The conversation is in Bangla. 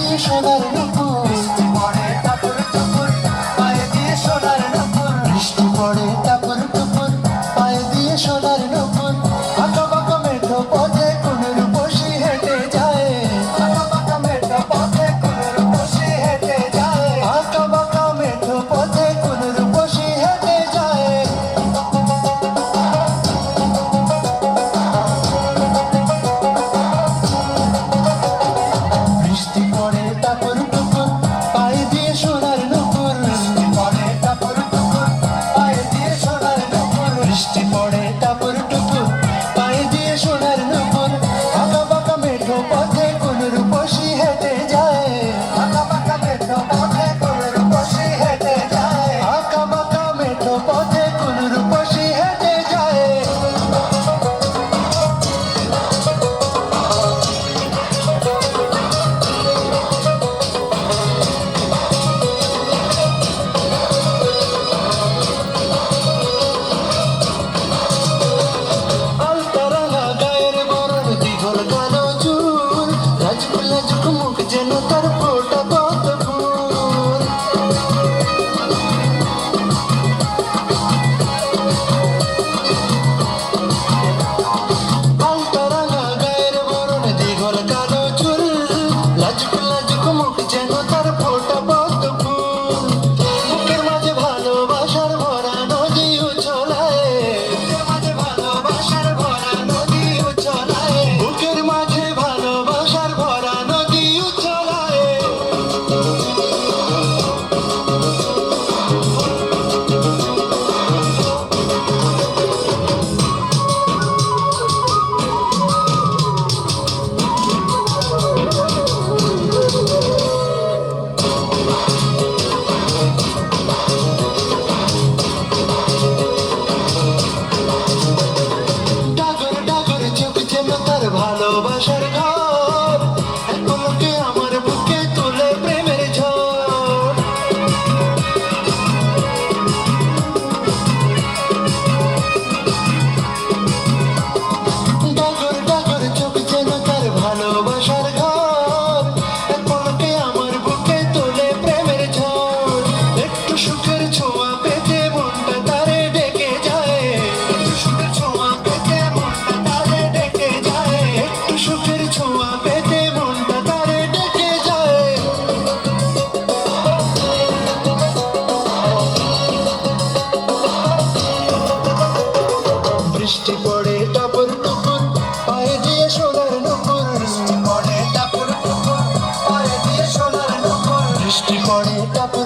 দিয়ে সোনার নুপুর, পড়ে টাপুর টুপুর পায়ে দিয়ে সোনার নুপুর, বৃষ্টি পড়ে টাপুর টুপুর পায়ে দিয়ে সোনার নুপুর, আঁকা বাঁকা মেঠো পথে কোন রূপসী হেঁটে যায়, আঁকা বাঁকা মেঠো পথে কোন রূপসী হেঁটে যায়, আঁকা বাঁকা মেঠো পথে কোন রূপসী হেঁটে যায়। বৃষ্টি পড়ে টাপুর টুপুর পায়ে দিয়ে সোনার নুপুর, পড়ে টাপুর টুপুর পায়ে দিয়ে সোনার নুপুর, বৃষ্টি পড়ে টাপুর টুপুর পায়ে দিয়ে সোনার নুপুর, আঁকা বাঁকা মেঠো পথে কোন রূপসী হেঁটে যায়, আঁকা বাঁকা মেঠো পথে কোন রূপসী হেঁটে যায়, আঁকা বাঁকা মেঠো পথে কোন রূপসী হেঁটে যায়। আলতারাঙা গায়ের বরণ দীঘল কালো চুল, রাজকুলা ঝুকমুক যেন তার ফোটা কত ফুল। আলতারাঙা গায়ের বরণ দীঘল কালো চুল, রাজকুলা ঝুকমুক যেন তার ফোটা কত ফুল। বুকের মাঝে ভালোবাসার ভরা নদী উছলায়, বুকের মাঝে ভালোবাসার ভরা নদী উছলায়, বুকের মাঝে ভালোবাসার ভরা নদী উছলায়। ডাগর ডাগর চোখ যেন তার ভালোবাসার ঘর, এক পলকে আমার বুকে তুলে প্রেমের ঝড়। ডাগর ডাগর চোখ যেন তার ভালোবাসার ঘর, এক পলকে আমার বুকে তুলে প্রেমের ঝড়। একটু সুখের ছোঁয়া পেতে মনটা তারে ডেকে যায়, একটু সুখের ছোঁয়া পেতে মনটা তারে ডেকে যায়, একটু সুখের ছোঁয়া পেতে মনটা তারে ডেকে যায়। বৃষ্টি পড়ে টাপুর টুপুর পায়ে দিয়ে সোনার নুপুর, বৃষ্টি পড়ে টাপুর টুপুর পায়ে দিয়ে সোনার নুপুর, বৃষ্টি পড়ে টাপুর